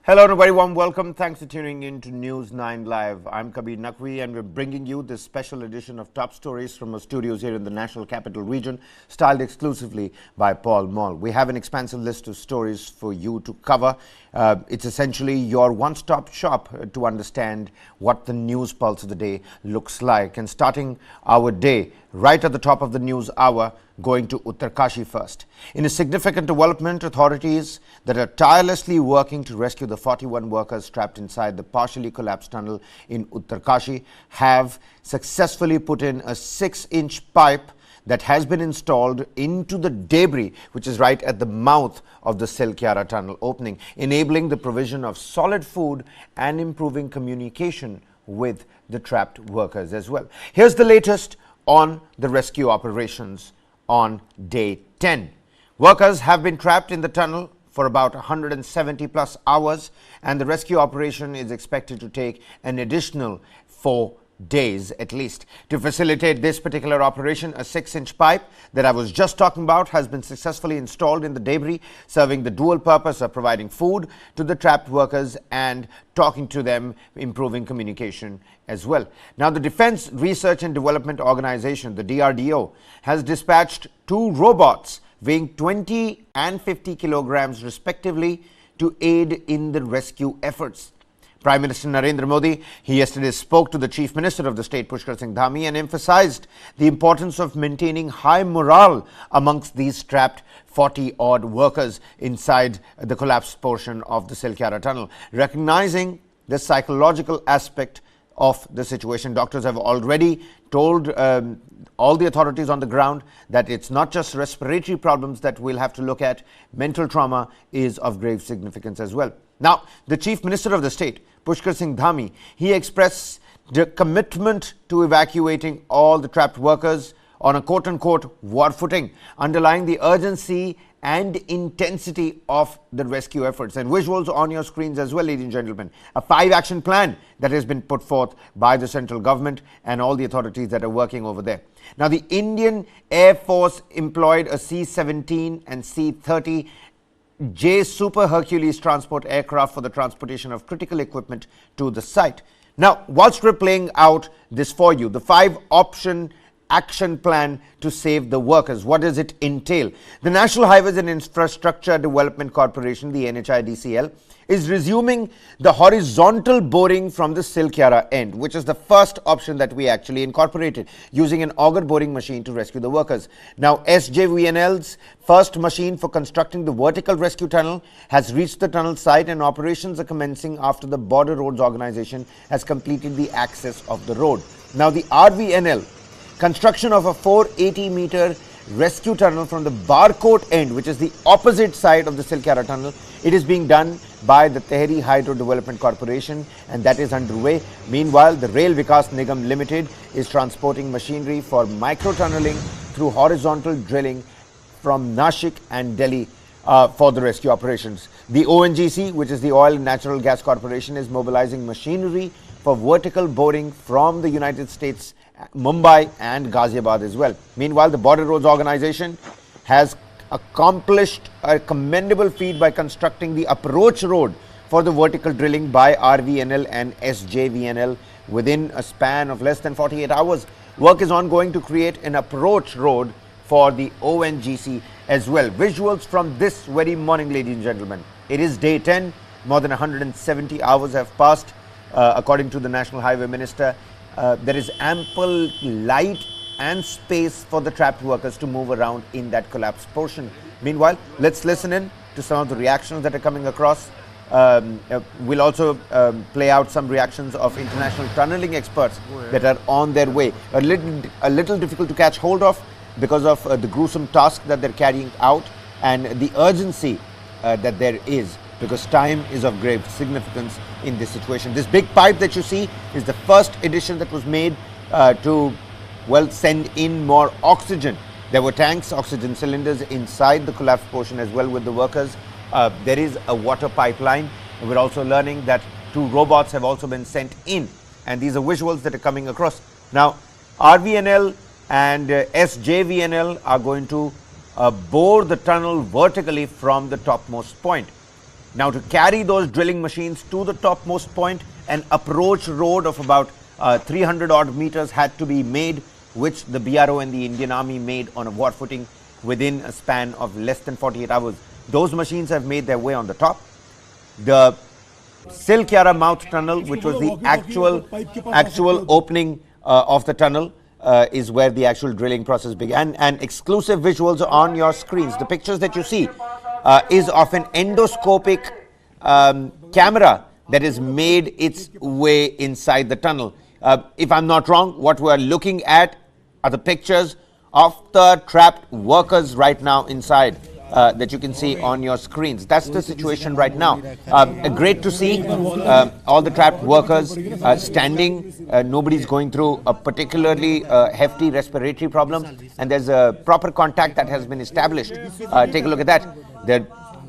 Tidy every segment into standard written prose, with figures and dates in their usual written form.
Hello everybody, warm welcome. Thanks for tuning in to News 9 Live. I'm Kabir Naqvi and we're bringing you this special edition of top stories from our studios here in the National Capital Region, styled exclusively by Paul Moll. We have an expansive list of stories for you to cover. It's essentially your one-stop shop to understand what the news pulse of the day looks like. And starting our day right at the top of the news hour, going to Uttarkashi first. In a significant development, authorities that are tirelessly working to rescue the 41 workers trapped inside the partially collapsed tunnel in Uttarkashi have successfully put in a 6-inch pipe that has been installed into the debris, which is right at the mouth of the Silkyara tunnel opening, enabling the provision of solid food and improving communication with the trapped workers as well. Here's the latest on the rescue operations on day 10. Workers have been trapped in the tunnel for about 170 plus hours, and the rescue operation is expected to take an additional 4 days at least. To facilitate this particular operation, a 6-inch pipe that I was just talking about has been successfully installed in the debris, serving the dual purpose of providing food to the trapped workers and talking to them, improving communication as well. Now, the Defense Research and Development Organization, the DRDO, has dispatched 2 robots weighing 20 and 50 kilograms respectively to aid in the rescue efforts. Prime Minister Narendra Modi, he yesterday spoke to the Chief Minister of the state, Pushkar Singh Dhami, and emphasized the importance of maintaining high morale amongst these trapped 40-odd workers inside the collapsed portion of the Silkyara tunnel. Recognizing the psychological aspect of the situation, doctors have already told all the authorities on the ground that it's not just respiratory problems that we'll have to look at. Mental trauma is of grave significance as well. Now, the Chief Minister of the state, Pushkar Singh Dhami, he expressed the commitment to evacuating all the trapped workers on a quote-unquote war footing, underlying the urgency and intensity of the rescue efforts. And visuals on your screens as well, ladies and gentlemen. A 5-action plan that has been put forth by the central government and all the authorities that are working over there. Now, the Indian Air Force employed a C-17 and C-30 J Super Hercules transport aircraft for the transportation of critical equipment to the site. Now, whilst we're playing out this for you, the 5-option action plan to save the workers, what does it entail? The National Highways and Infrastructure Development Corporation, the NHIDCL, is resuming the horizontal boring from the Silkyara end, which is the first option that we actually incorporated, using an auger boring machine to rescue the workers. Now, SJVNL's first machine for constructing the vertical rescue tunnel has reached the tunnel site, and operations are commencing after the Border Roads Organization has completed the access of the road. Now, the RVNL construction of a 480-meter rescue tunnel from the Barcoat end, which is the opposite side of the Silkyara tunnel, it is being done by the Tehri Hydro Development Corporation, and that is underway. Meanwhile, the Rail Vikas Nigam Limited is transporting machinery for micro-tunneling through horizontal drilling from Nashik and Delhi for the rescue operations. The ONGC, which is the Oil and Natural Gas Corporation, is mobilizing machinery for vertical boring from the United States, Mumbai and Ghaziabad as well. Meanwhile, the Border Roads Organization has accomplished a commendable feat by constructing the approach road for the vertical drilling by RVNL and SJVNL within a span of less than 48 hours. Work is ongoing to create an approach road for the ONGC as well. Visuals from this very morning, ladies and gentlemen. It is day 10. More than 170 hours have passed. According to the National Highway Minister, there is ample light and space for the trapped workers to move around in that collapsed portion. Meanwhile, let's listen in to some of the reactions that are coming across. We'll also play out some reactions of international tunneling experts that are on their way. A little difficult to catch hold of because of the gruesome task that they're carrying out and the urgency that there is, because time is of grave significance in this situation. This big pipe that you see is the first addition that was made to, well, send in more oxygen. There were tanks, oxygen cylinders inside the collapsed portion as well with the workers. There is a water pipeline. And we're also learning that 2 robots have also been sent in, and these are visuals that are coming across. Now, RVNL and SJVNL are going to bore the tunnel vertically from the topmost point. Now, to carry those drilling machines to the topmost point, an approach road of about 300 odd meters had to be made, which the BRO and the Indian Army made on a war footing within a span of less than 48 hours. Those machines have made their way on the top. The Silkyara mouth tunnel, which was the actual opening of the tunnel, is where the actual drilling process began. And exclusive visuals on your screens. The pictures that you see is of an endoscopic camera that has made its way inside the tunnel. If I'm not wrong, what we're looking at are the pictures of the trapped workers right now inside that you can see on your screens. That's the situation right now. Great to see all the trapped workers standing. Nobody's going through a particularly hefty respiratory problem, and there's a proper contact that has been established. Take a look at that.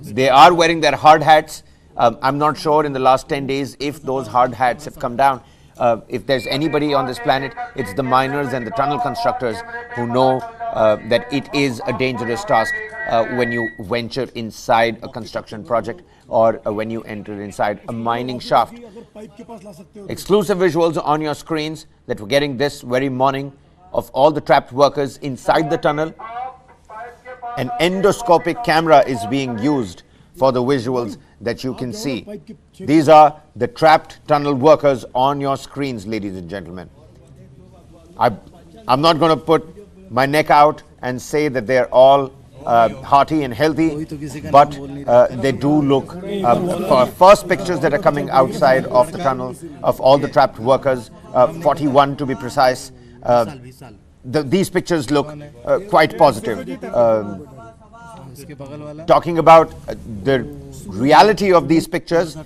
They are wearing their hard hats. I'm not sure in the last 10 days if those hard hats have come down. If there's anybody on this planet, it's the miners and the tunnel constructors who know that it is a dangerous task when you venture inside a construction project or when you enter inside a mining shaft. Exclusive visuals on your screens that we're getting this very morning of all the trapped workers inside the tunnel. An endoscopic camera is being used for the visuals that you can see. These are the trapped tunnel workers on your screens, ladies and gentlemen. I'm not going to put my neck out and say that they're all hearty and healthy, but they do look, for first pictures that are coming outside of the tunnel of all the trapped workers, 41 to be precise, these pictures look quite positive. Talking about the reality of these pictures,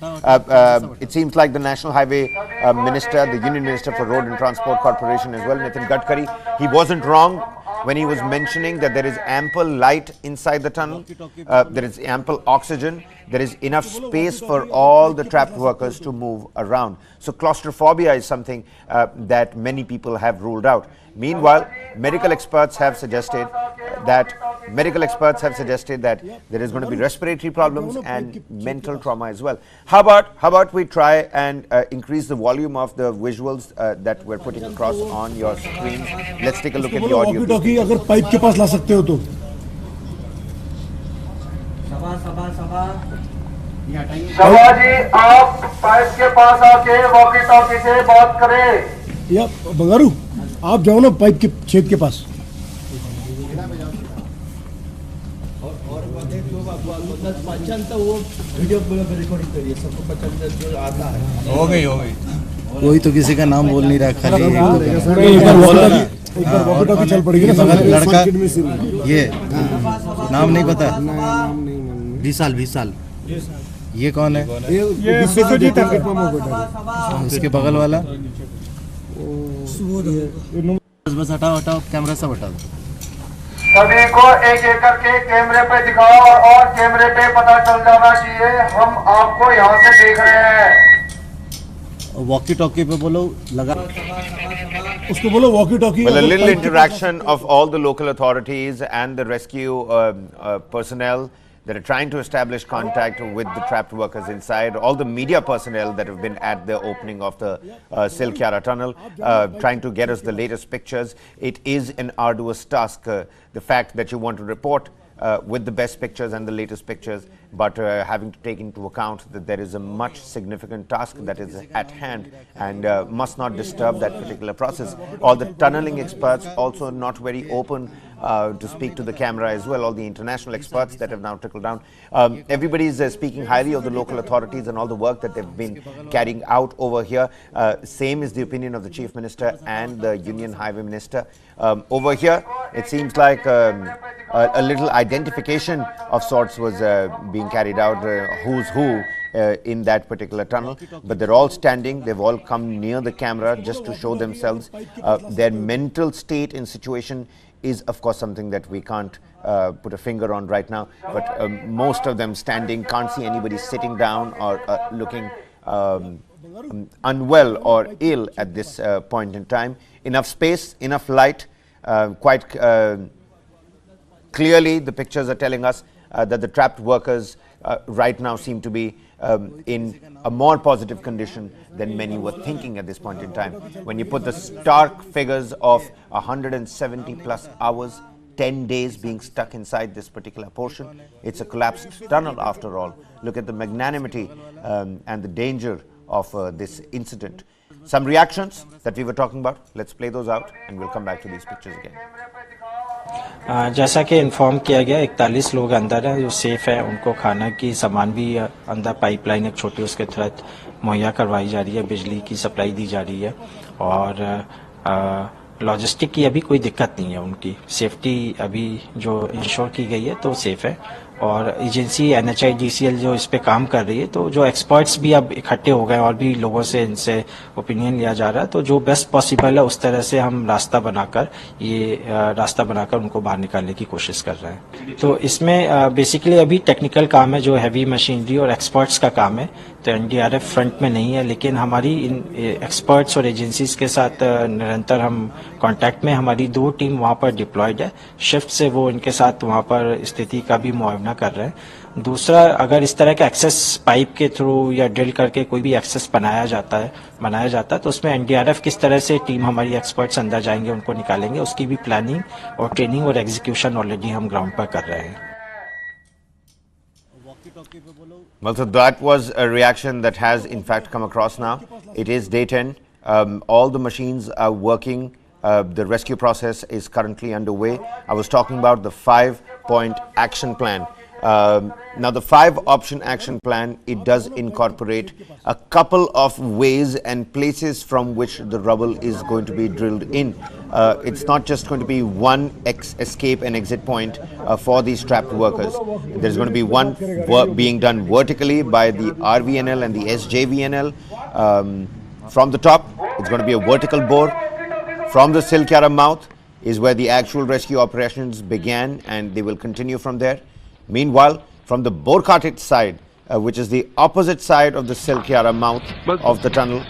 it seems like the National Highway Minister, the Union Minister for Road and Transport Corporation as well, Nitin Gadkari, he wasn't wrong when he was mentioning that there is ample light inside the tunnel, there is ample oxygen, there is enough space for all the trapped workers to move around. So claustrophobia is something that many people have ruled out. Meanwhile, medical experts have suggested that there is going to be respiratory problems and mental trauma as well. How about we try and increase the volume of the visuals that we're putting across on your screens. Let's take a look at the audio. अगर pipe के पास ला सकते हो तो सभा जी आप pipe के पास आके walkie talkie से बात करें। या बंगारू आप जाओ ना पाइप के छेद के पास। हो गई कोई तो किसी का नाम बोल नहीं रहा, खाली एक बार वॉकी टॉकी चल पड़ेगी ना। लड़का ये नाम नहीं पता, 20 साल ये कौन है? उसके बगल वाला बस हटाओ कैमरा सब हटा दो। सभी को एक एक करके कैमरे पे दिखाओ और कैमरे पे पता चल जाना चाहिए हम आपको यहाँ से देख रहे हैं। वॉकी टॉकी पे बोलो, लगा उसको बोलो walkie talkie. Well, a little interaction of all the local authorities and the rescue personnel that are trying to establish contact with the trapped workers inside, all the media personnel that have been at the opening of the Silkyara tunnel, trying to get us the latest pictures. It is an arduous task, the fact that you want to report with the best pictures and the latest pictures, but having to take into account that there is a much significant task that is at hand and must not disturb that particular process. All the tunneling experts also not very open to speak to the camera as well, all the international experts that have now trickled down. Everybody is speaking highly of the local authorities and all the work that they've been carrying out over here. Same is the opinion of the Chief Minister and the Union Highway Minister. Over here, it seems like a little identification of sorts was being carried out, who's who in that particular tunnel, but they're all standing, they've all come near the camera just to show themselves. Their mental state and situation is of course something that we can't put a finger on right now, but most of them standing, can't see anybody sitting down or looking unwell or ill at this point in time. Enough space, enough light, quite clearly the pictures are telling us that the trapped workers right now seem to be in a more positive condition than many were thinking at this point in time. When you put the stark figures of 170 plus hours, 10 days being stuck inside this particular portion, it's a collapsed tunnel after all. Look at the magnanimity and the danger of this incident. Some reactions that we were talking about, let's play those out and we'll come back to these pictures again. जैसा कि inform किया गया 41 लोग अंदर हैं जो safe है, उनको खाना की सामान भी अंदर पाइपलाइन एक छोटी उसके तहत मुहैया करवाई जा रही है, बिजली की सप्लाई दी जा रही है और लॉजिस्टिक की अभी कोई दिक्कत नहीं है, उनकी सेफ्टी अभी जो इंश्योर की गई है तो सेफ है। और एजेंसी NHIDCL जो इस पे काम कर रही है, तो जो एक्सपर्ट्स भी अब इकट्ठे हो गए और भी लोगों से इनसे ओपिनियन लिया जा रहा है, तो जो बेस्ट पॉसिबल है उस तरह से हम रास्ता बनाकर उनको बाहर निकालने की कोशिश कर रहे हैं। तो इसमें बेसिकली अभी टेक्निकल काम है जो हैवी मशीनरी और एक्सपर्ट्स का काम है, तो NDRF फ्रंट में नहीं है, लेकिन हमारी इन एक्सपर्ट्स और एजेंसीज के साथ निरंतर हम कांटेक्ट में, हमारी 2 टीम वहां पर डिप्लॉयड है, शिफ्ट से वो इनके साथ वहां पर स्थिति का भी मुआयना कर रहे हैं। दूसरा, अगर इस तरह का एक्सेस पाइप के थ्रू या ड्रिल करके कोई भी एक्सेस बनाया जाता है तो उसमें NDRF किस तरह से टीम हमारी एक्सपर्ट्स अंदर जाएंगे, उनको निकालेंगे, उसकी भी प्लानिंग और ट्रेनिंग और एग्जीक्यूशन ऑलरेडी हम ग्राउंड पर कर रहे हैं। Well, so that was a reaction that has in fact come across now. It is day 10. All the machines are working. The rescue process is currently underway. I was talking about the 5-point action plan. Now the 5-option action plan, it does incorporate a couple of ways and places from which the rubble is going to be drilled in. It's not just going to be one escape and exit point for these trapped workers. There's going to be one being done vertically by the RVNL and the SJVNL. From the top, it's going to be a vertical bore. From the Silkyara mouth is where the actual rescue operations began, and they will continue from there. Meanwhile, from the Borkatit side, which is the opposite side of the Silkyara mouth of the tunnel,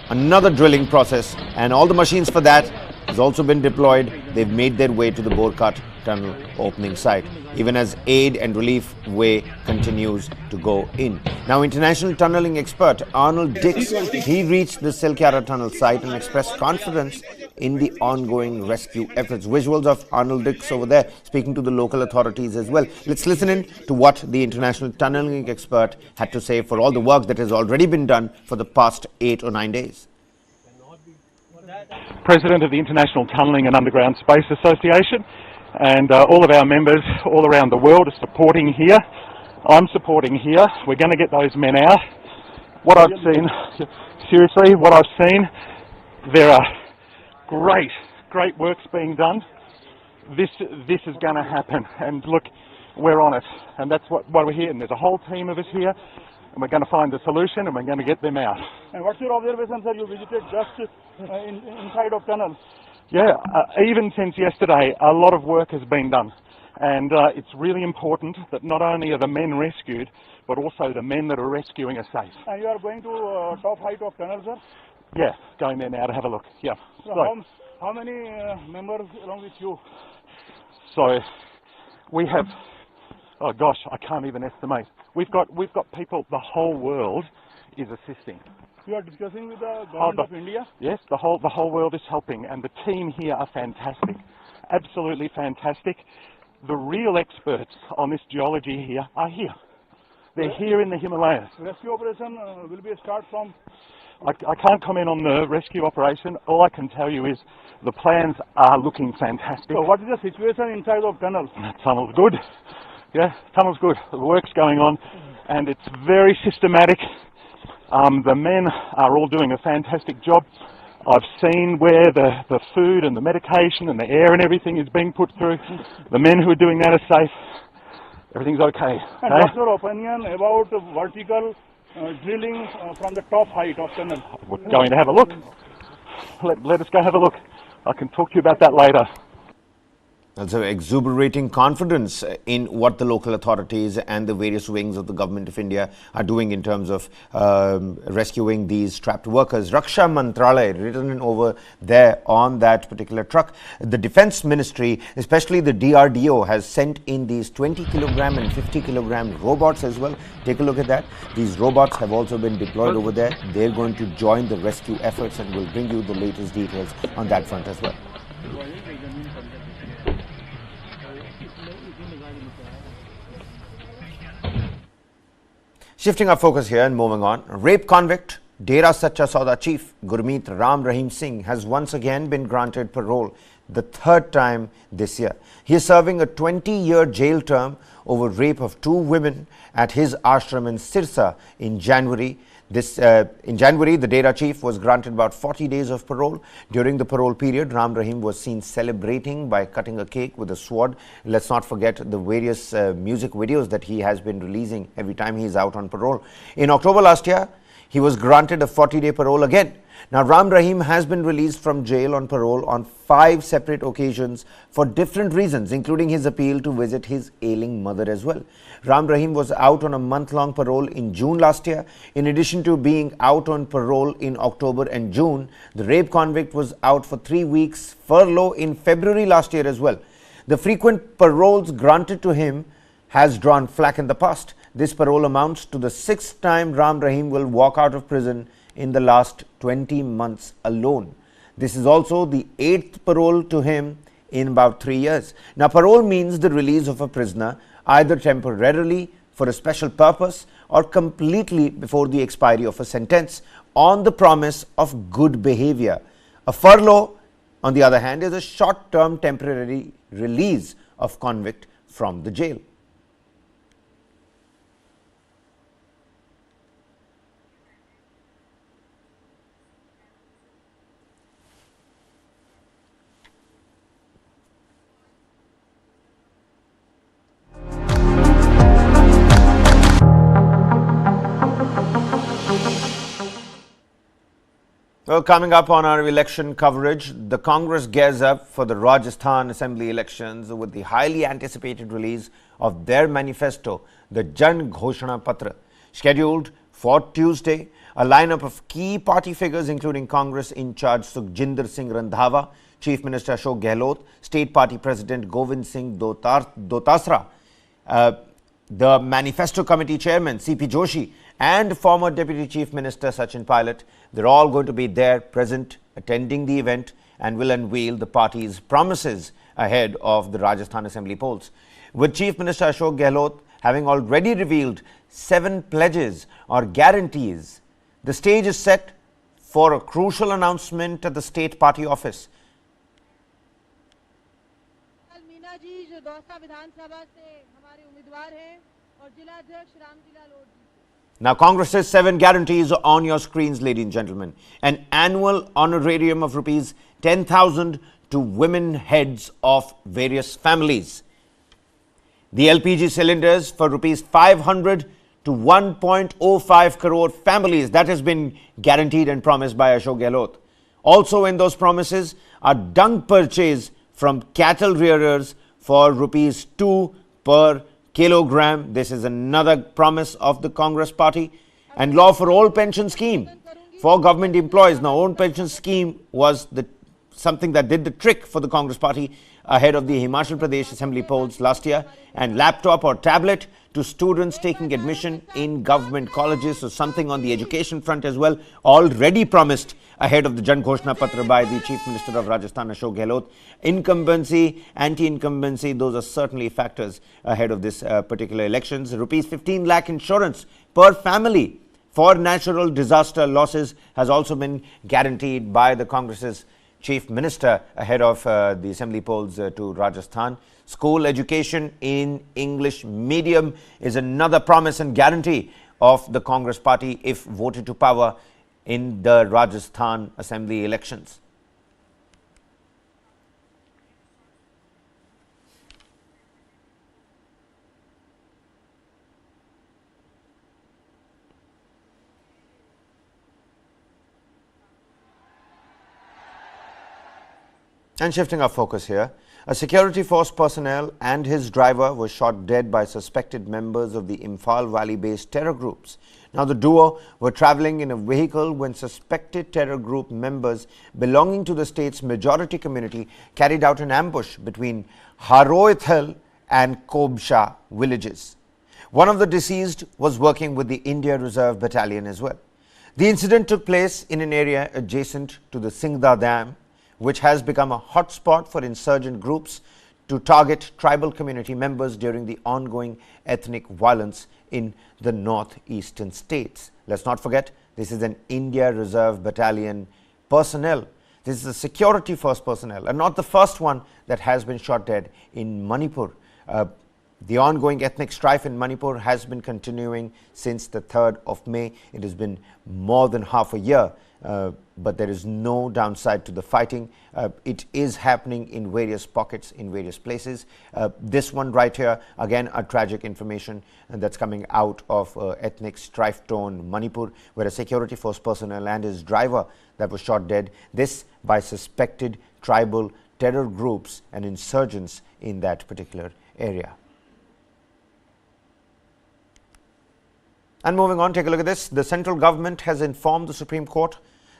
another drilling process, and all the machines for that has also been deployed. They've made their way to the Borkat tunnel opening site, even as aid and relief way continues to go in. Now, international tunneling expert Arnold Dix, he reached the Silkyara tunnel site and expressed confidence in the ongoing rescue efforts. Visuals of Arnold Dix over there speaking to the local authorities as well. Let's listen in to what the international tunneling expert had to say for all the work that has already been done for the past 8 or 9 days. President of the International Tunnelling and Underground Space Association, and all of our members all around the world are supporting here. I'm supporting here. We're going to get those men out. What I've seen, seriously, what I've seen, there are great works being done. This is going to happen, and look, we're on it, and that's what we're here. And there's a whole team of us here, and we're going to find a solution, and we're going to get them out. And what's your observation, sir? You visited just inside of tunnel. Yeah, even since yesterday, a lot of work has been done, and it's really important that not only are the men rescued, but also the men that are rescuing are safe. And you are going to top height of tunnel, sir? Yeah, going there now to have a look. Yeah. So how many members along with you? So we have, oh gosh, I can't even estimate. We've got people. The whole world is assisting. You are discussing with the government of India? Yes, the whole world is helping, and the team here are fantastic, absolutely fantastic. The real experts on this geology here are here. They're here in the Himalayas. Rescue operation will be start from. I can't comment on the rescue operation. All I can tell you is the plans are looking fantastic. So what is the situation inside of tunnel? Tunnel's good. Yeah, tunnel's good. The work's going on, and it's very systematic. The men are all doing a fantastic job. I've seen where the food and the medication and the air and everything is being put through. The men who are doing that are safe. Everything's okay. And what's your opinion about vertical drilling from the top height of tunnel? We're going to have a look. Let us go have a look. I can talk to you about that later. Also exuberating confidence in what the local authorities and the various wings of the government of India are doing in terms of rescuing these trapped workers. Raksha Mantralaya written over there on that particular truck. The Defense Ministry, especially the DRDO, has sent in these 20 kilogram and 50 kilogram robots as well. Take a look at that. These robots have also been deployed over there. They're going to join the rescue efforts, and we'll bring you the latest details on that front as well. Shifting our focus here and moving on, rape convict Dera Sacha Sauda chief Gurmeet Rahim Singh has once again been granted parole, the third time this year. He is serving a 20-year jail term over rape of 2 women at his ashram in Sirsa in January. In January, the Dera chief was granted about 40 days of parole. During the parole period, Rahim was seen celebrating by cutting a cake with a sword. Let's not forget the various music videos that he has been releasing every time he is out on parole. In October last year, he was granted a 40-day parole again. Now, Rahim has been released from jail on parole on 5 separate occasions for different reasons, including his appeal to visit his ailing mother as well. Rahim was out on a month-long parole in June last year. In addition to being out on parole in October and June, the rape convict was out for 3 weeks furlough in February last year as well. The frequent paroles granted to him has drawn flack in the past. This parole amounts to the 6th time Rahim will walk out of prison in the last 20 months alone. This is also the 8th parole to him in about 3 years. Now, parole means the release of a prisoner either temporarily for a special purpose or completely before the expiry of a sentence on the promise of good behavior. A furlough, on the other hand, is a short-term temporary release of convict from the jail. Well, coming up on our election coverage, the Congress gears up for the Rajasthan Assembly elections with the highly anticipated release of their manifesto, the Jan Ghoshana Patra. Scheduled for Tuesday, a lineup of key party figures including Congress in charge Sukhjinder Singh Randhawa, Chief Minister Ashok Gehlot, State Party President Govind Singh Dotasra, the Manifesto Committee Chairman C.P. Joshi and former Deputy Chief Minister Sachin Pilot. They're all going to be there present, attending the event, and will unveil the party's promises ahead of the Rajasthan Assembly polls. With Chief Minister Ashok Gehlot having already revealed 7 pledges or guarantees, the stage is set for a crucial announcement at the state party office. Now, Congress's 7 guarantees are on your screens, ladies and gentlemen. An annual honorarium of rupees 10,000 to women heads of various families. The LPG cylinders for rupees 500 to 1.05 crore families. That has been guaranteed and promised by Ashok Gehlot. Also in those promises are dung purchase from cattle rearers for rupees 2 per kilogram. This is another promise of the Congress party. And law for all pension scheme for government employees. Now, own pension scheme was something that did the trick for the Congress party ahead of the Himachal Pradesh Assembly polls last year. And laptop or tablet to students taking admission in government colleges. So something on the education front as well, already promised ahead of the Jan Ghoshana Patra by the Chief Minister of Rajasthan, Ashok Gehlot. Incumbency, anti-incumbency, those are certainly factors ahead of this particular elections. Rupees 15 lakh insurance per family for natural disaster losses has also been guaranteed by the Congress's Chief Minister ahead of the assembly polls to Rajasthan. School education in English medium is another promise and guarantee of the Congress party if voted to power in the Rajasthan Assembly elections. And shifting our focus here, a security force personnel and his driver were shot dead by suspected members of the Imphal Valley-based terror groups. Now, the duo were traveling in a vehicle when suspected terror group members belonging to the state's majority community carried out an ambush between Haroithal and Kobsha villages. One of the deceased was working with the India Reserve Battalion as well. The incident took place in an area adjacent to the Singh Dam, which has become a hotspot for insurgent groups to target tribal community members during the ongoing ethnic violence in the northeastern states. Let's not forget, this is an India Reserve Battalion personnel. This is a security force personnel and not the first one that has been shot dead in Manipur. The ongoing ethnic strife in Manipur has been continuing since the 3rd of May. It has been more than half a year, but there is no downside to the fighting. It is happening in various pockets, in various places. This one right here, again, a tragic information that's coming out of ethnic strife-torn Manipur, where a security force personnel and his driver that was shot dead, this by suspected tribal terror groups and insurgents in that particular area. And moving on, take a look at this. The central government has informed the Supreme Court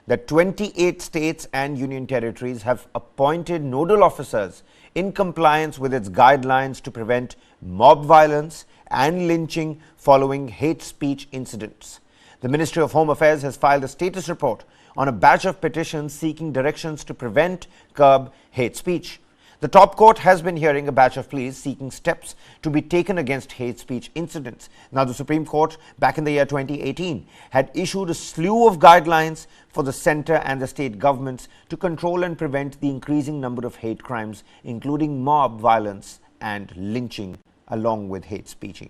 that 28 states and union territories have appointed nodal officers in compliance with its guidelines to prevent mob violence and lynching following hate speech incidents. The Ministry of Home Affairs has filed a status report on a batch of petitions seeking directions to prevent, curb hate speech. The top court has been hearing a batch of pleas seeking steps to be taken against hate speech incidents. Now, the Supreme Court, back in the year 2018, had issued a slew of guidelines for the centre and the state governments to control and prevent the increasing number of hate crimes, including mob violence and lynching, along with hate speeching.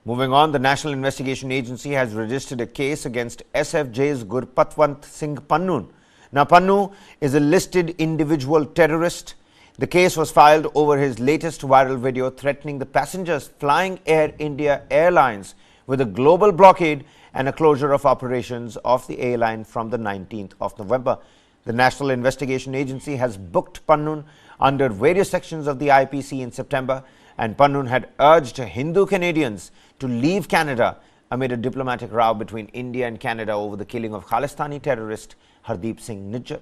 Moving on, the National Investigation Agency has registered a case against SFJ's Gurpatwant Singh Pannu. Now, Pannu is a listed individual terrorist. The case was filed over his latest viral video threatening the passengers flying Air India Airlines with a global blockade and a closure of operations of the airline from the 19th of November. The National Investigation Agency has booked Pannu under various sections of the IPC in September, and Pannu had urged Hindu Canadians to leave Canada amid a diplomatic row between India and Canada over the killing of Khalistani terrorist Hardeep Singh Nijjar.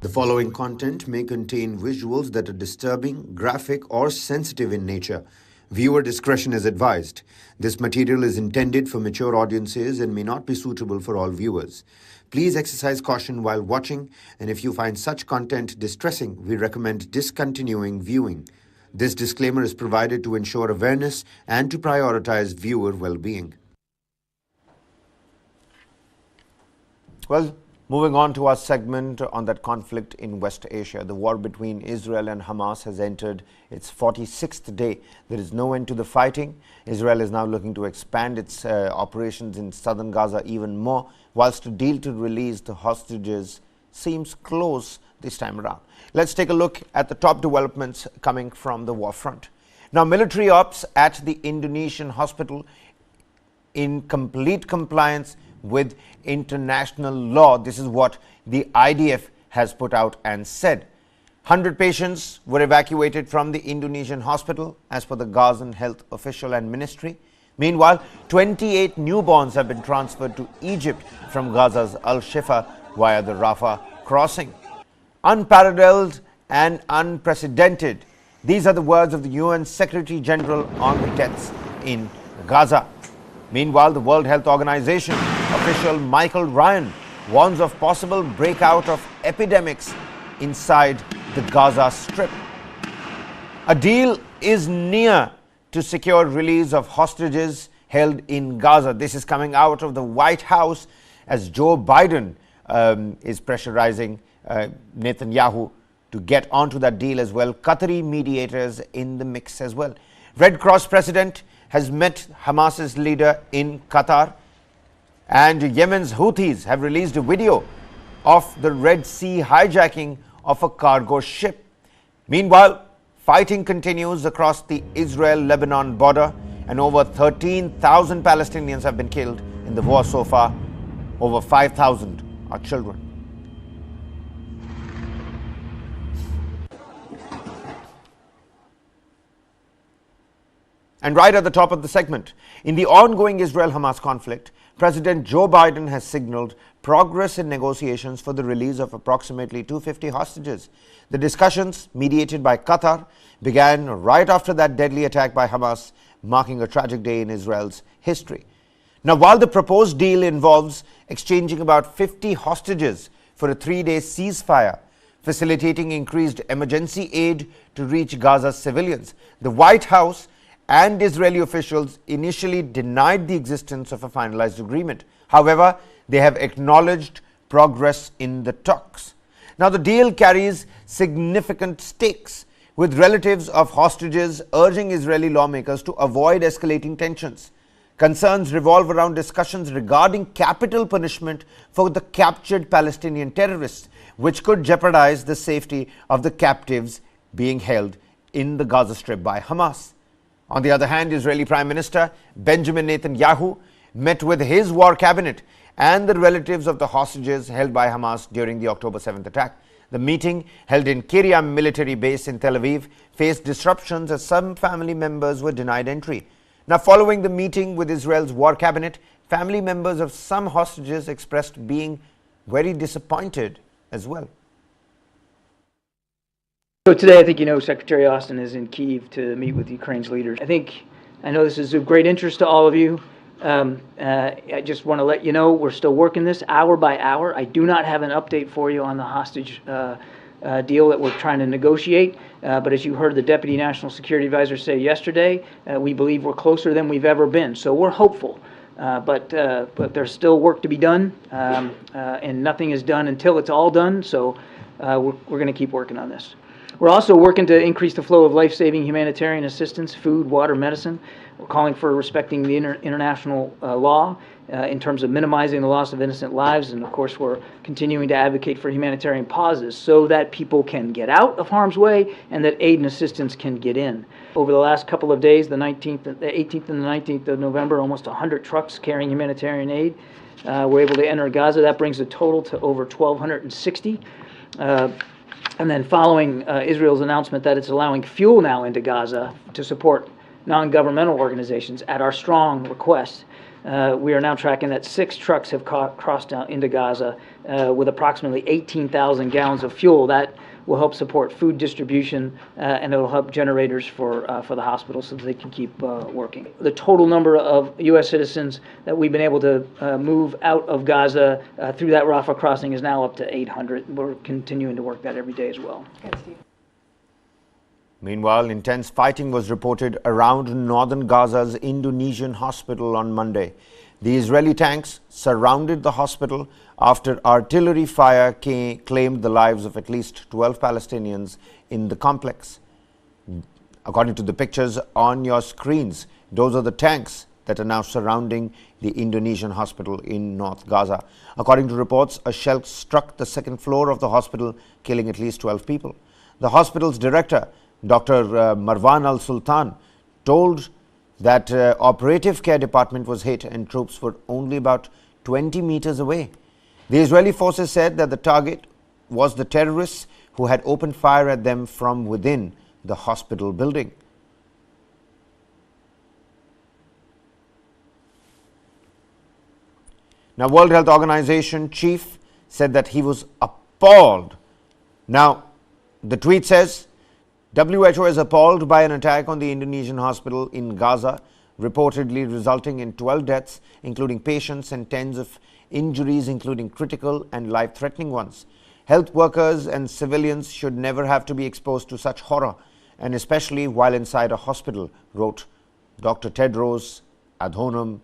The following content may contain visuals that are disturbing, graphic, or sensitive in nature. Viewer discretion is advised. This material is intended for mature audiences and may not be suitable for all viewers. Please exercise caution while watching, and if you find such content distressing, we recommend discontinuing viewing. This disclaimer is provided to ensure awareness and to prioritize viewer well-being. Well, moving on to our segment on that conflict in West Asia. The war between Israel and Hamas has entered its 46th day. There is no end to the fighting. Israel is now looking to expand its operations in southern Gaza even more, whilst a deal to release the hostages seems close this time around. Let's take a look at the top developments coming from the war front. Now, military ops at the Indonesian hospital in complete compliance with international law. This is what the IDF has put out and said. 100 patients were evacuated from the Indonesian hospital as per the Gazan health official and ministry. Meanwhile, 28 newborns have been transferred to Egypt from Gaza's Al-Shifa via the Rafah crossing. Unparalleled and unprecedented. These are the words of the UN Secretary General on the deaths in Gaza. Meanwhile, the World Health Organization official Michael Ryan warns of possible breakout of epidemics inside the Gaza Strip. A deal is near to secure release of hostages held in Gaza. This is coming out of the White House as Joe Biden is pressurizing Netanyahu to get onto that deal as well. Qatari mediators in the mix as well. Red Cross president has met Hamas's leader in Qatar. And Yemen's Houthis have released a video of the Red Sea hijacking of a cargo ship. Meanwhile, fighting continues across the Israel-Lebanon border, and over 13,000 Palestinians have been killed in the war so far. Over 5,000 are children. And right at the top of the segment, in the ongoing Israel-Hamas conflict, President Joe Biden has signaled progress in negotiations for the release of approximately 250 hostages. The discussions, mediated by Qatar, began right after that deadly attack by Hamas, marking a tragic day in Israel's history. Now, while the proposed deal involves exchanging about 50 hostages for a 3-day ceasefire, facilitating increased emergency aid to reach Gaza's civilians, the White House and Israeli officials initially denied the existence of a finalized agreement. However, they have acknowledged progress in the talks. Now, the deal carries significant stakes, with relatives of hostages urging Israeli lawmakers to avoid escalating tensions. Concerns revolve around discussions regarding capital punishment for the captured Palestinian terrorists, which could jeopardize the safety of the captives being held in the Gaza Strip by Hamas. On the other hand, Israeli Prime Minister Benjamin Netanyahu met with his war cabinet and the relatives of the hostages held by Hamas during the October 7th attack. The meeting, held in Kiryat military base in Tel Aviv, faced disruptions as some family members were denied entry. Now, following the meeting with Israel's war cabinet, family members of some hostages expressed being very disappointed as well. So today, I think you know Secretary Austin is in Kyiv to meet with Ukraine's leaders. I know this is of great interest to all of you. I just want to let you know we're still working this hour by hour. I do not have an update for you on the hostage deal that we're trying to negotiate. But as you heard the Deputy National Security Advisor say yesterday, we believe we're closer than we've ever been. So we're hopeful. But there's still work to be done, and nothing is done until it's all done. So we're going to keep working on this. We're also working to increase the flow of life-saving humanitarian assistance, food, water, medicine. We're calling for respecting the international law in terms of minimizing the loss of innocent lives. And of course, we're continuing to advocate for humanitarian pauses so that people can get out of harm's way and that aid and assistance can get in. Over the last couple of days, the 18th and the 19th of November, almost 100 trucks carrying humanitarian aid were able to enter Gaza. That brings the total to over 1,260. And then following Israel's announcement that it's allowing fuel now into Gaza to support non-governmental organizations at our strong request, we are now tracking that 6 trucks have crossed down into Gaza with approximately 18,000 gallons of fuel. That will help support food distribution and it will help generators for the hospital so that they can keep working. The total number of U.S. citizens that we've been able to move out of Gaza through that Rafah crossing is now up to 800. We're continuing to work that every day as well. Meanwhile, intense fighting was reported around northern Gaza's Indonesian hospital on Monday. The Israeli tanks surrounded the hospital after artillery fire claimed the lives of at least 12 Palestinians in the complex. According to the pictures on your screens, those are the tanks that are now surrounding the Indonesian hospital in North Gaza. According to reports, a shell struck the second floor of the hospital, killing at least 12 people. The hospital's director, Dr. Marwan Al-Sultan, told that operative care department was hit and troops were only about 20 meters away. The Israeli forces said that the target was the terrorists who had opened fire at them from within the hospital building. Now, World Health Organization chief said that he was appalled. Now, the tweet says, WHO is appalled by an attack on the Indonesian hospital in Gaza, reportedly resulting in 12 deaths, including patients, and tens of injuries, including critical and life-threatening ones. Health workers and civilians should never have to be exposed to such horror, and especially while inside a hospital, wrote Dr. Tedros Adhanom,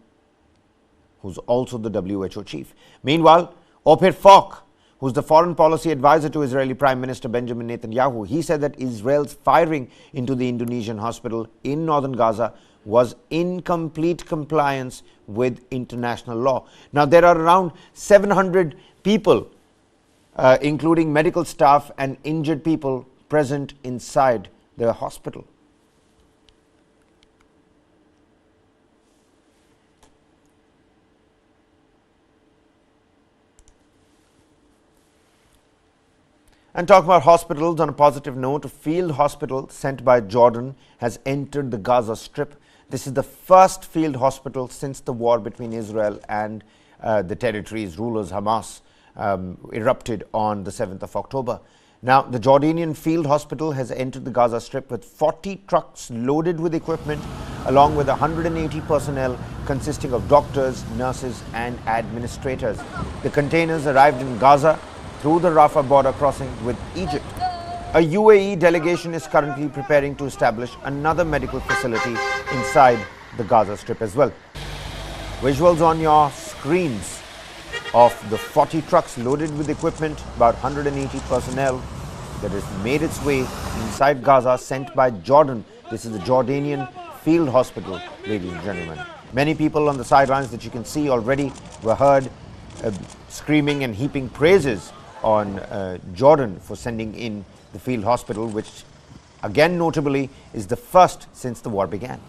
who's also the WHO chief. Meanwhile, Ophir Falk, who's the foreign policy advisor to Israeli Prime Minister Benjamin Netanyahu, he said that Israel's firing into the Indonesian hospital in northern Gaza was in complete compliance with international law. Now, there are around 700 people, including medical staff and injured people, present inside the hospital. And talking about hospitals, on a positive note, a field hospital sent by Jordan has entered the Gaza Strip. This is the first field hospital since the war between Israel and the territory's rulers, Hamas, erupted on the 7th of October. Now, the Jordanian field hospital has entered the Gaza Strip with 40 trucks loaded with equipment, along with 180 personnel consisting of doctors, nurses and administrators. The containers arrived in Gaza through the Rafah border crossing with Egypt. A UAE delegation is currently preparing to establish another medical facility inside the Gaza Strip as well. Visuals on your screens of the 40 trucks loaded with equipment, about 180 personnel that has made its way inside Gaza, sent by Jordan. This is the Jordanian field hospital, ladies and gentlemen. Many people on the sidelines that you can see already were heard screaming and heaping praises on Jordan for sending in the field hospital, which again notably is the first since the war began.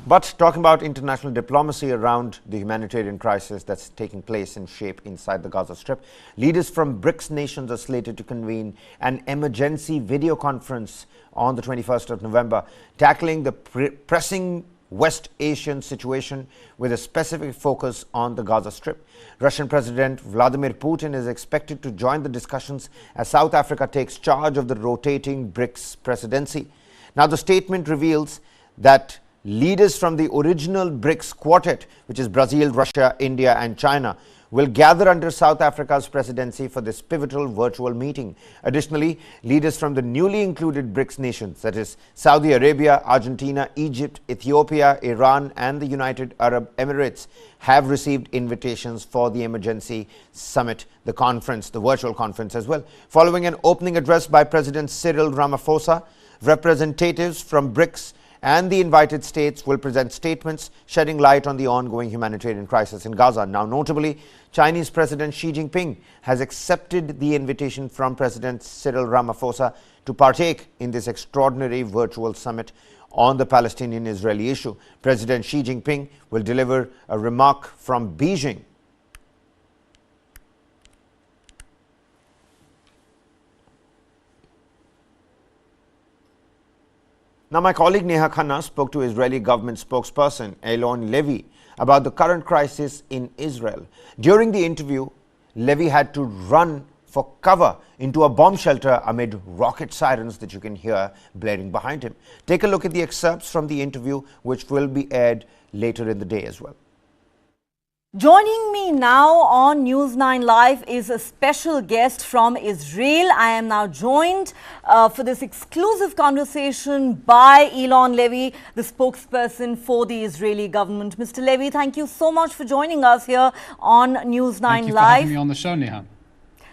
But talking about international diplomacy around the humanitarian crisis that's taking place in shape inside the Gaza Strip, leaders from BRICS nations are slated to convene an emergency video conference on the 21st of November, tackling the pressing West Asian situation with a specific focus on the Gaza Strip. Russian President Vladimir Putin is expected to join the discussions as South Africa takes charge of the rotating BRICS presidency. Now, the statement reveals that leaders from the original BRICS quartet, which is Brazil, Russia, India and China, will gather under South Africa's presidency for this pivotal virtual meeting. Additionally, leaders from the newly included BRICS nations, that is Saudi Arabia, Argentina, Egypt, Ethiopia, Iran and the United Arab Emirates, have received invitations for the emergency summit, the conference, the virtual conference as well. Following an opening address by President Cyril Ramaphosa, representatives from BRICS and the invited states will present statements shedding light on the ongoing humanitarian crisis in Gaza. Now, notably, Chinese President Xi Jinping has accepted the invitation from President Cyril Ramaphosa to partake in this extraordinary virtual summit on the Palestinian-Israeli issue. President Xi Jinping will deliver a remark from Beijing. Now, my colleague Neha Khanna spoke to Israeli government spokesperson Eylon Levy about the current crisis in Israel. During the interview, Levy had to run for cover into a bomb shelter amid rocket sirens that you can hear blaring behind him. Take a look at the excerpts from the interview, which will be aired later in the day as well. Joining me now on News 9 Live is a special guest from Israel. I am now joined for this exclusive conversation by Eylon Levy, the spokesperson for the Israeli government. Mr. Levy, thank you so much for joining us here on News 9 Live. Thank you for having me on the show, Neha.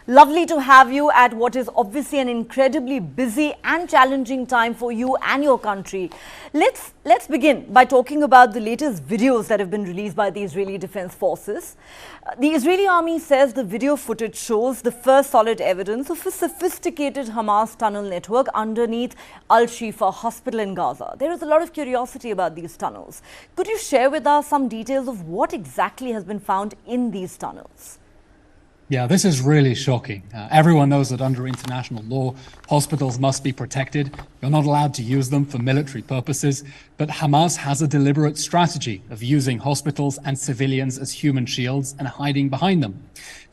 Lovely to have you at what is obviously an incredibly busy and challenging time for you and your country. Let's begin by talking about the latest videos that have been released by the Israeli Defense Forces. The Israeli army says the video footage shows the first solid evidence of a sophisticated Hamas tunnel network underneath Al-Shifa hospital in Gaza. There is a lot of curiosity about these tunnels. Could you share with us some details of what exactly has been found in these tunnels? Yeah, this is really shocking. Everyone knows that under international law, hospitals must be protected. You're not allowed to use them for military purposes. But Hamas has a deliberate strategy of using hospitals and civilians as human shields and hiding behind them.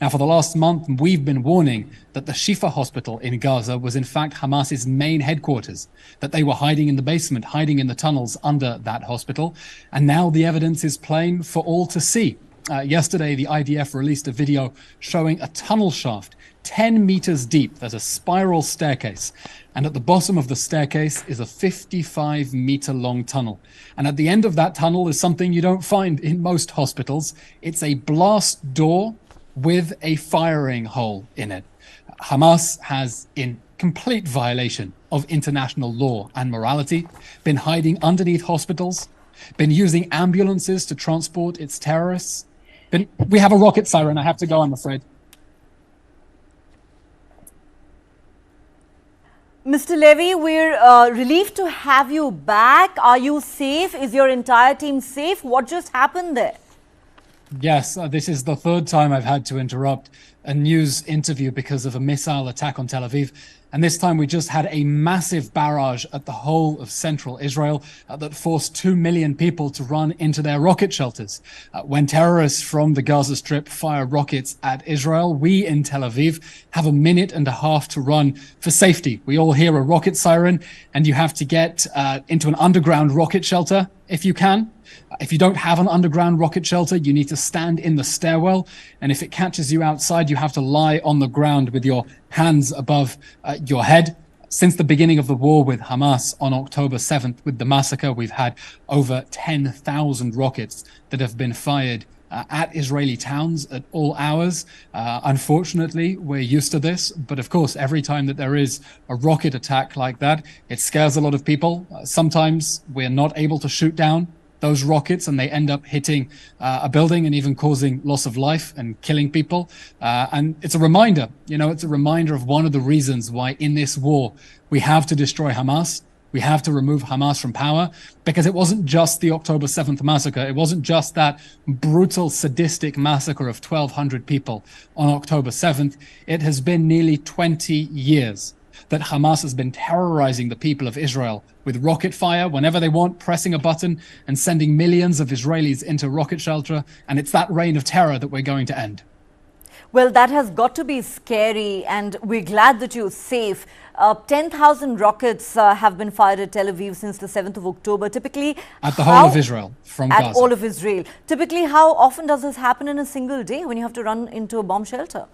Now, for the last month, we've been warning that the Shifa hospital in Gaza was in fact Hamas's main headquarters, that they were hiding in the basement, hiding in the tunnels under that hospital. And now the evidence is plain for all to see. Yesterday, the IDF released a video showing a tunnel shaft 10 meters deep. There's a spiral staircase. And at the bottom of the staircase is a 55-meter-long tunnel. And at the end of that tunnel is something you don't find in most hospitals. It's a blast door with a firing hole in it. Hamas has, in complete violation of international law and morality, been hiding underneath hospitals, been using ambulances to transport its terrorists. We have a rocket siren. I have to go, I'm afraid. Mr. Levy, we're relieved to have you back. Are you safe? Is your entire team safe? What just happened there? Yes, this is the third time I've had to interrupt a news interview because of a missile attack on Tel Aviv. And this time we just had a massive barrage at the whole of central Israel that forced 2 million people to run into their rocket shelters. When terrorists from the Gaza Strip fire rockets at Israel, we in Tel Aviv have a minute and a half to run for safety. We all hear a rocket siren and you have to get into an underground rocket shelter if you can. If you don't have an underground rocket shelter, you need to stand in the stairwell. And if it catches you outside, you have to lie on the ground with your hands above your head. Since the beginning of the war with Hamas on October 7th, with the massacre, we've had over 10,000 rockets that have been fired at Israeli towns at all hours. Unfortunately, we're used to this. But of course, every time that there is a rocket attack like that, it scares a lot of people. Sometimes we're not able to shoot down those rockets and they end up hitting a building and even causing loss of life and killing people. And it's a reminder, it's a reminder of one of the reasons why in this war we have to destroy Hamas. We have to remove Hamas from power, because it wasn't just the October 7th massacre. It wasn't just that brutal, sadistic massacre of 1,200 people on October 7th. It has been nearly 20 years that Hamas has been terrorizing the people of Israel with rocket fire whenever they want, pressing a button and sending millions of Israelis into rocket shelter. And it's that reign of terror that we're going to end. Well, that has got to be scary, and we're glad that you're safe. 10,000 rockets have been fired at Tel Aviv since the 7th of October. Typically, at the whole of Israel, from Gaza. At all of Israel. Typically, how often does this happen in a single day when you have to run into a bomb shelter?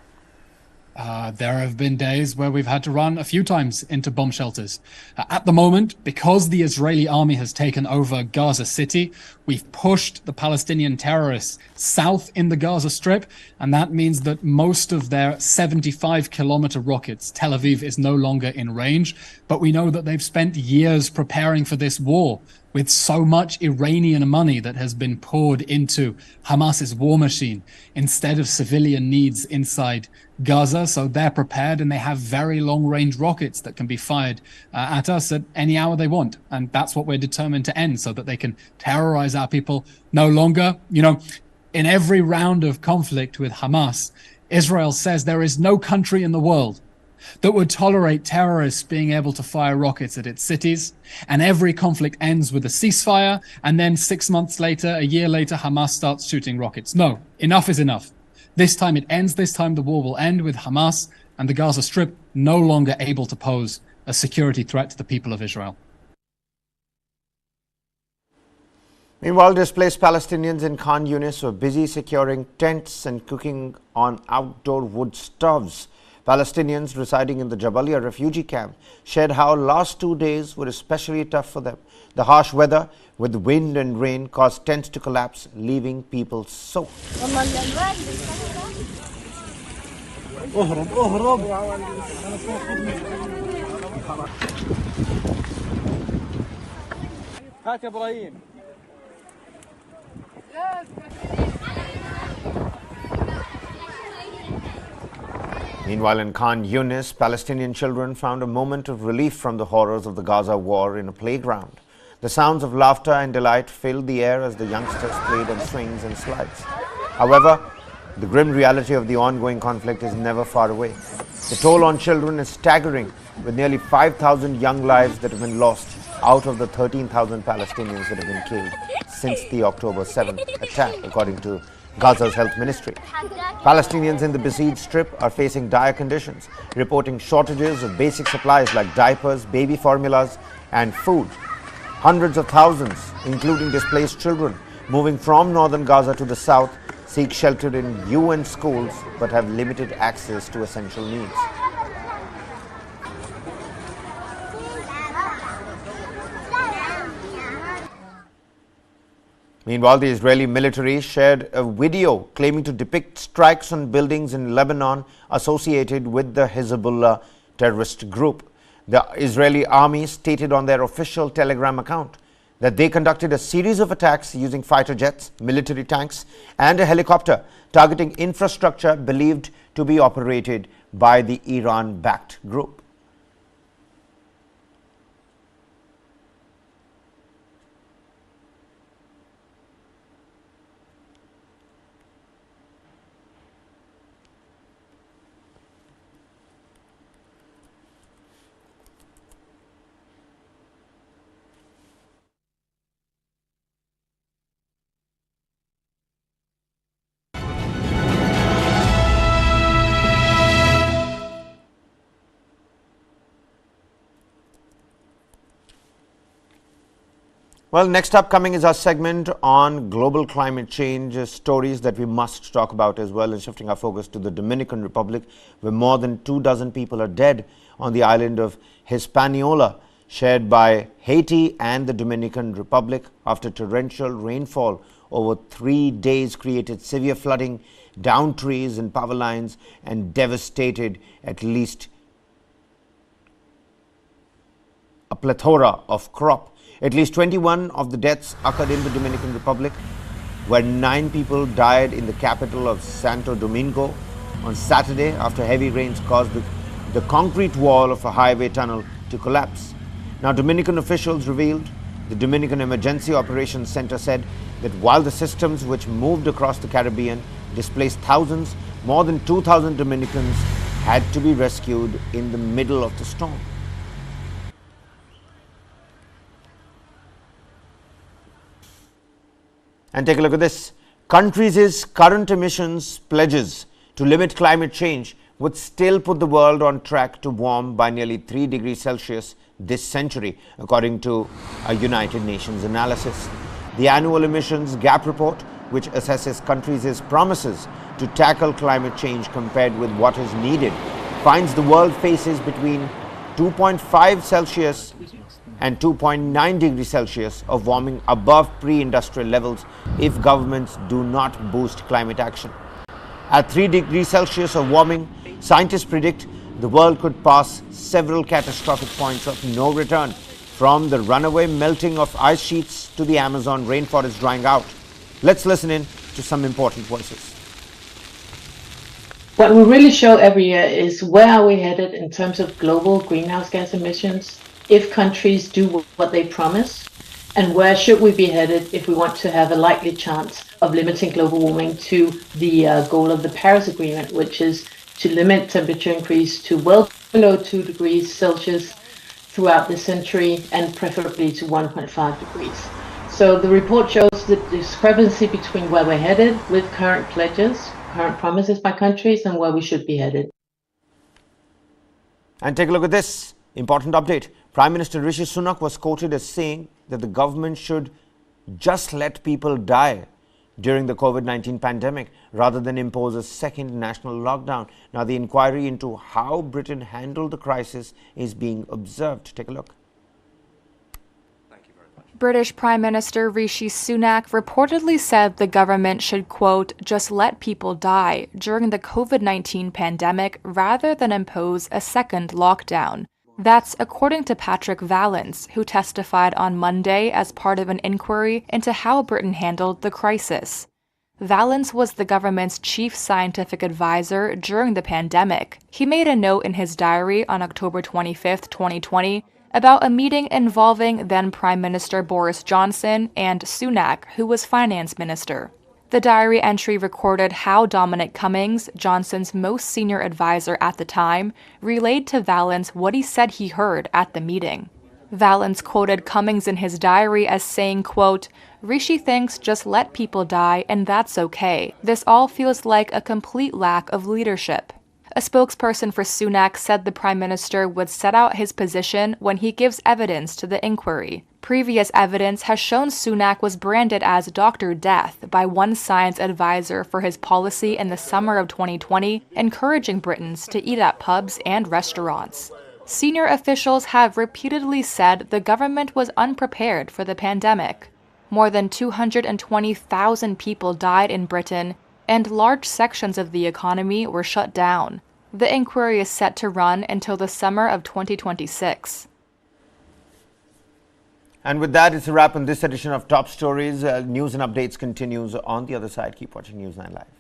There have been days where we've had to run a few times into bomb shelters. At the moment, because the Israeli army has taken over Gaza City, we've pushed the Palestinian terrorists south in the Gaza Strip, and that means that most of their 75-kilometer rockets, Tel Aviv is no longer in range. But we know that they've spent years preparing for this war, with so much Iranian money that has been poured into Hamas's war machine instead of civilian needs inside Gaza. So they're prepared, and they have very long-range rockets that can be fired at us at any hour they want. And that's what we're determined to end, so that they can terrorize our people no longer. In every round of conflict with Hamas, Israel says there is no country in the world that would tolerate terrorists being able to fire rockets at its cities. And every conflict ends with a ceasefire, and then 6 months later, a year later, Hamas starts shooting rockets. No, enough is enough. This time it ends. This time the war will end with Hamas and the Gaza Strip no longer able to pose a security threat to the people of Israel. Meanwhile, displaced Palestinians in Khan Yunis were busy securing tents and cooking on outdoor wood stoves. Palestinians residing in the Jabalia refugee camp shared how last 2 days were especially tough for them. The harsh weather with wind and rain caused tents to collapse, leaving people soaked. Meanwhile, in Khan Yunis, Palestinian children found a moment of relief from the horrors of the Gaza war in a playground. The sounds of laughter and delight filled the air as the youngsters played on swings and slides. However, the grim reality of the ongoing conflict is never far away. The toll on children is staggering, with nearly 5,000 young lives that have been lost out of the 13,000 Palestinians that have been killed since the October 7th attack, according to Gaza's health ministry. Palestinians in the besieged strip are facing dire conditions, reporting shortages of basic supplies like diapers, baby formulas, and food. Hundreds of thousands, including displaced children, moving from northern Gaza to the south, seek shelter in UN schools but have limited access to essential needs. Meanwhile, the Israeli military shared a video claiming to depict strikes on buildings in Lebanon associated with the Hezbollah terrorist group. The Israeli army stated on their official Telegram account that they conducted a series of attacks using fighter jets, military tanks, and a helicopter targeting infrastructure believed to be operated by the Iran-backed group. Well, next up coming is our segment on global climate change, stories that we must talk about as well, and shifting our focus to the Dominican Republic, where more than 24 people are dead on the island of Hispaniola, shared by Haiti and the Dominican Republic after torrential rainfall over 3 days created severe flooding, downed trees and power lines, and devastated at least a plethora of crop. At least 21 of the deaths occurred in the Dominican Republic, where 9 people died in the capital of Santo Domingo on Saturday after heavy rains caused the concrete wall of a highway tunnel to collapse. Now, Dominican officials revealed, the Dominican Emergency Operations Center said that while the systems which moved across the Caribbean displaced thousands, more than 2,000 Dominicans had to be rescued in the middle of the storm. And take a look at this. Countries' current emissions pledges to limit climate change would still put the world on track to warm by nearly 3 degrees Celsius this century, according to a United Nations analysis. The annual emissions gap report, which assesses countries' promises to tackle climate change compared with what is needed, finds the world faces between 2.5 Celsius and 2.9 degrees Celsius of warming above pre-industrial levels if governments do not boost climate action. At 3 degrees Celsius of warming, scientists predict the world could pass several catastrophic points of no return, from the runaway melting of ice sheets to the Amazon rainforest drying out. Let's listen in to some important voices. What we really show every year is where are we headed in terms of global greenhouse gas emissions if countries do what they promise, and where should we be headed if we want to have a likely chance of limiting global warming to the goal of the Paris Agreement, which is to limit temperature increase to well below 2 degrees Celsius throughout the century, and preferably to 1.5 degrees. So the report shows the discrepancy between where we're headed with current pledges, current promises by countries, and where we should be headed. And take a look at this important update. Prime Minister Rishi Sunak was quoted as saying that the government should just let people die during the COVID-19 pandemic rather than impose a second national lockdown. Now, the inquiry into how Britain handled the crisis is being observed. Take a look. British Prime Minister Rishi Sunak reportedly said the government should, quote, just let people die during the COVID-19 pandemic rather than impose a second lockdown. That's according to Patrick Vallance, who testified on Monday as part of an inquiry into how Britain handled the crisis. Vallance was the government's chief scientific advisor during the pandemic. He made a note in his diary on October 25, 2020, about a meeting involving then Prime Minister Boris Johnson and Sunak, who was finance minister. The diary entry recorded how Dominic Cummings, Johnson's most senior advisor at the time, relayed to Vallance what he said he heard at the meeting. Vallance quoted Cummings in his diary as saying, quote, Rishi thinks just let people die and that's okay. This all feels like a complete lack of leadership. A spokesperson for Sunak said the Prime Minister would set out his position when he gives evidence to the inquiry. Previous evidence has shown Sunak was branded as Dr. Death by one science advisor for his policy in the summer of 2020, encouraging Britons to eat at pubs and restaurants. Senior officials have repeatedly said the government was unprepared for the pandemic. More than 220,000 people died in Britain, and large sections of the economy were shut down. The inquiry is set to run until the summer of 2026. And with that, it's a wrap on this edition of Top Stories. News and updates continues on the other side. Keep watching News 9 Live.